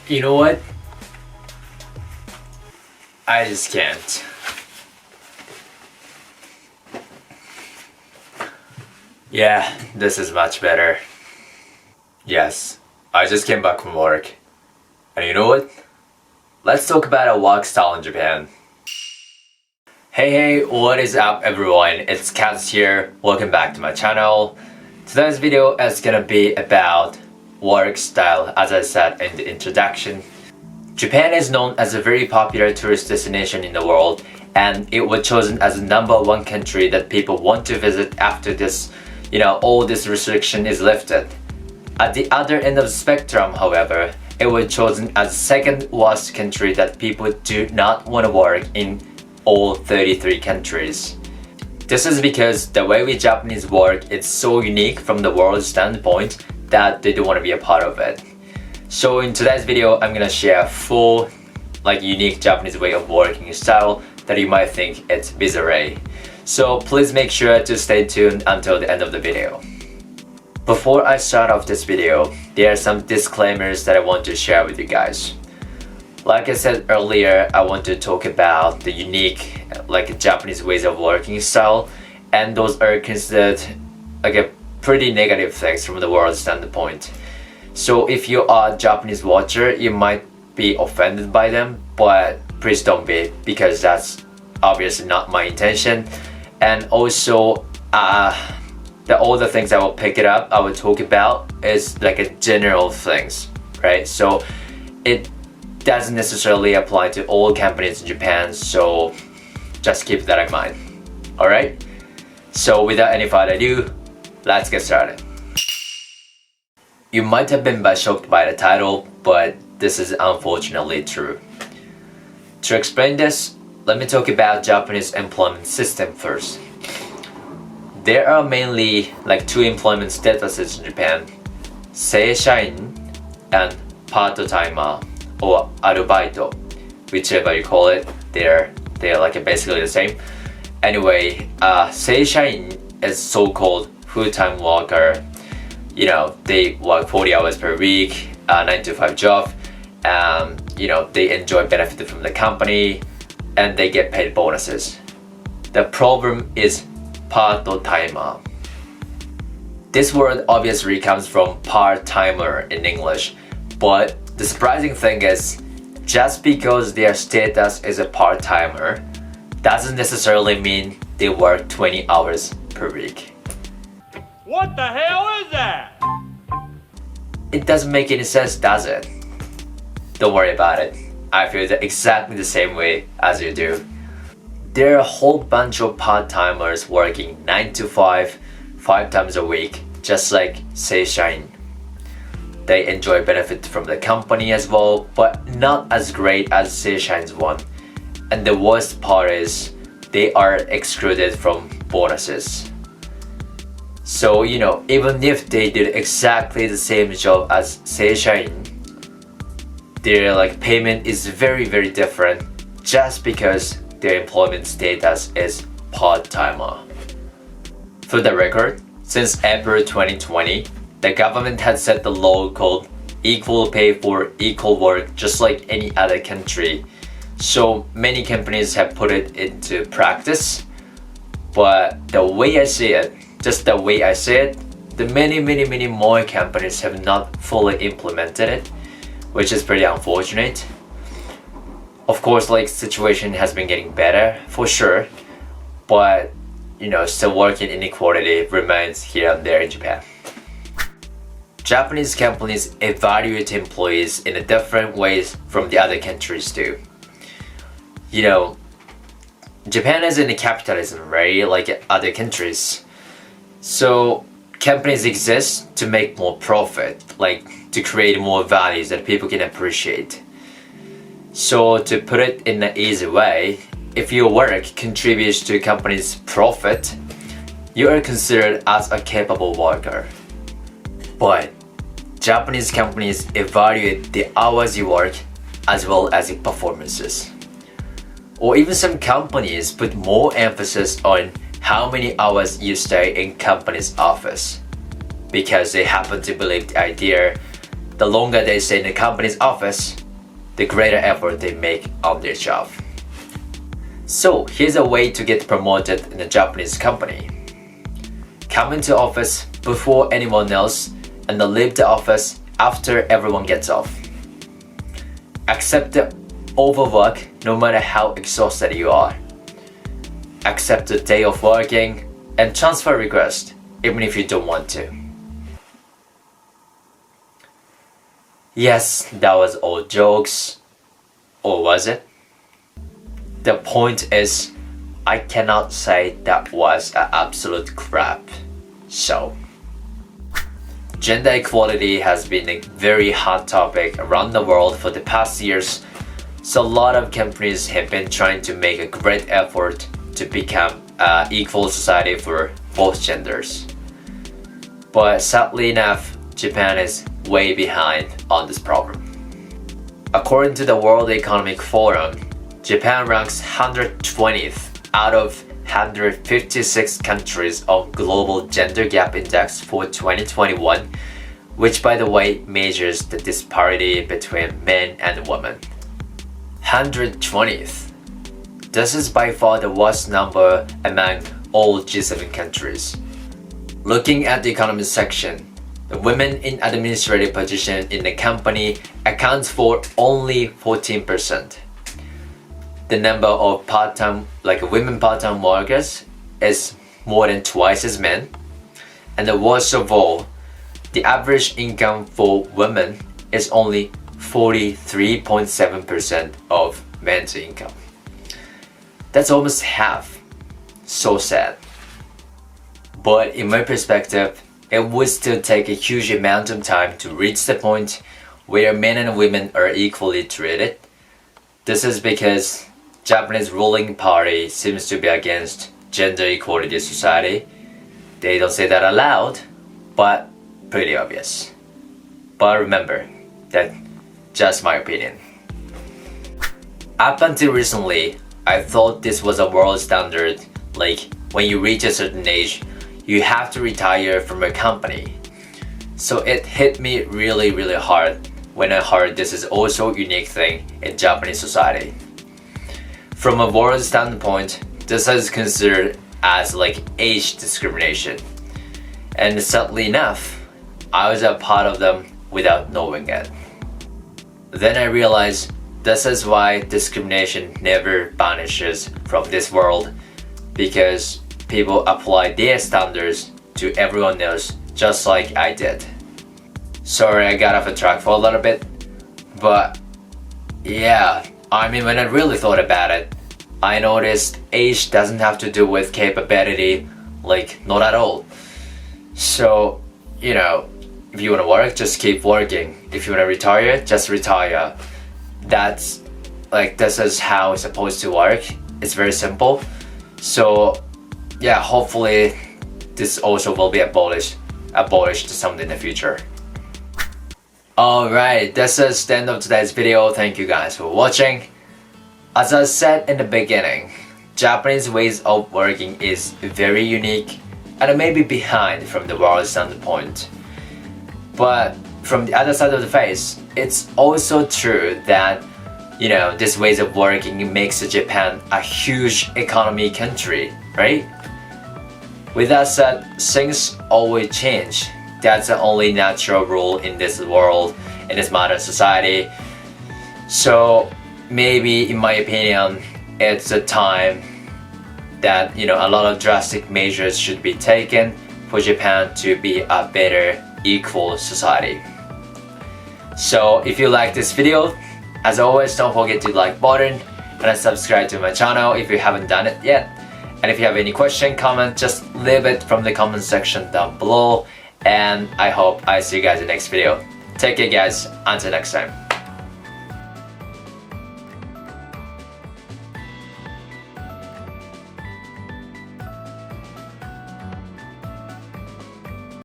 You know what? I just can't. Yeah, this is much better. Yes, I just came back from work. And you know what? Let's talk about a work style in Japan. Hey, what is up everyone? It's Kazu here. Welcome back to my channel. Today's video is gonna be about work style, as I said in the introduction. Japan is known as a very popular tourist destination in the world, and it was chosen as the #1 country that people want to visit after this, all this restriction is lifted. At the other end of the spectrum, however, it was chosen as the second worst country that people do not want to work in all 33 countries. This is because the way we Japanese work is so unique from the world standpoint that they don't want to be a part of it. So in today's video, I'm gonna share 4 unique Japanese way of working style that you might think it's bizarre. So please make sure to stay tuned until the end of the video. Before I start off this video, there are some disclaimers that I want to share with you guys. Like I said earlier, I want to talk about the unique Japanese ways of working style, and those are considered a pretty negative things from the world standpoint. So if you are a Japanese watcher, you might be offended by them, but please don't be, because that's obviously not my intention. And also, all the things I will pick it up, I will talk about is a general things, right? So it doesn't necessarily apply to all companies in Japan, so just keep that in mind. Alright? So without any further ado, let's get started. You might have been shocked by the title, but this is unfortunately true. To explain this, let me talk about Japanese employment system first. There are mainly 2 employment statuses in Japan: seishain and part-timer or arubaito, whichever you call it. They're basically the same. Anyway, seishain is so-called full-time worker. They work 40 hours per week, 9 to 5 job, and they enjoy benefit from the company, and they get paid bonuses. The problem is part-timer. This word obviously comes from part-timer in English, but the surprising thing is, just because their status is a part-timer doesn't necessarily mean they work 20 hours per week. What the hell is that? It doesn't make any sense, does it? Don't worry about it. I feel exactly the same way as you do. There are a whole bunch of part-timers working 9 to 5, 5 times a week, just like seishain. They enjoy benefit from the company as well, but not as great as seishain's one. And the worst part is, they are excluded from bonuses. So, even if they did exactly the same job as seishain, their payment is very, very different just because their employment status is part-timer. For the record, since April 2020, the government has set the law called equal pay for equal work, just like any other country. So many companies have put it into practice, but the way I see it, the many more companies have not fully implemented it, which is pretty unfortunate. Of course, situation has been getting better for sure, but still working inequality remains here and there in Japan. Japanese companies evaluate employees in a different ways from the other countries do. Japan is in a capitalism, right? Like other countries. So companies exist to make more profit, to create more values that people can appreciate. So to put it in an easy way, if your work contributes to a company's profit, you are considered as a capable worker. But Japanese companies evaluate the hours you work as well as your performances. Or even some companies put more emphasis on how many hours you stay in company's office, because they happen to believe the idea the longer they stay in the company's office, the greater effort they make on their job. So here's a way to get promoted in a Japanese company. Come into office before anyone else and then leave the office after everyone gets off. Accept the overwork no matter how exhausted you are. Accept the day of working and transfer request even if you don't want to. Yes, that was all jokes. Or was it? The point is, I cannot say that was an absolute crap. So, gender equality has been a very hot topic around the world for the past years, so a lot of companies have been trying to make a great effort to become an equal society for both genders. But sadly enough, Japan is way behind on this problem. According to the World Economic Forum, Japan ranks 120th out of 156 countries on Global Gender Gap Index for 2021, which by the way measures the disparity between men and women. 120th. This is by far the worst number among all G7 countries. Looking at the economy section, the women in administrative position in the company accounts for only 14%. The number of women part-time workers is more than twice as men. And the worst of all, the average income for women is only 43.7% of men's income. That's almost half. So sad. But in my perspective, it would still take a huge amount of time to reach the point where men and women are equally treated. This is because Japanese ruling party seems to be against gender equality society. They don't say that aloud, but pretty obvious. But remember, that's just my opinion. Up until recently, I thought this was a world standard, like when you reach a certain age, you have to retire from a company. So it hit me really hard when I heard this is also a unique thing in Japanese society. From a world standpoint, this is considered as like age discrimination. And sadly enough, I was a part of them without knowing it. Then I realized this is why discrimination never vanishes from this world, because people apply their standards to everyone else just like I did. Sorry, I got off the track for a little bit, but yeah, I mean, when I really thought about it, I noticed age doesn't have to do with capability, like not at all. So, you know, if you want to work, just keep working. If you want to retire, just retire. That's like, this is how it's supposed to work. It's very simple. So yeah, hopefully this also will be abolished someday in the future. Alright, this is the end of today's video. Thank you guys for watching. As I said in the beginning, Japanese ways of working is very unique and maybe behind from the world standpoint. But from the other side of the face, it's also true that, you know, this ways of working makes Japan a huge economy country, right? With that said, things always change. That's the only natural rule in this world, in this modern society. So maybe, in my opinion, it's a time that, you know, a lot of drastic measures should be taken for Japan to be a better, equal society. So if you like this video, as always, don't forget to like button and subscribe to my channel if you haven't done it yet. And if you have any question, comment, just leave it from the comment section down below. And I hope I see you guys in the next video. Take care guys, until next time.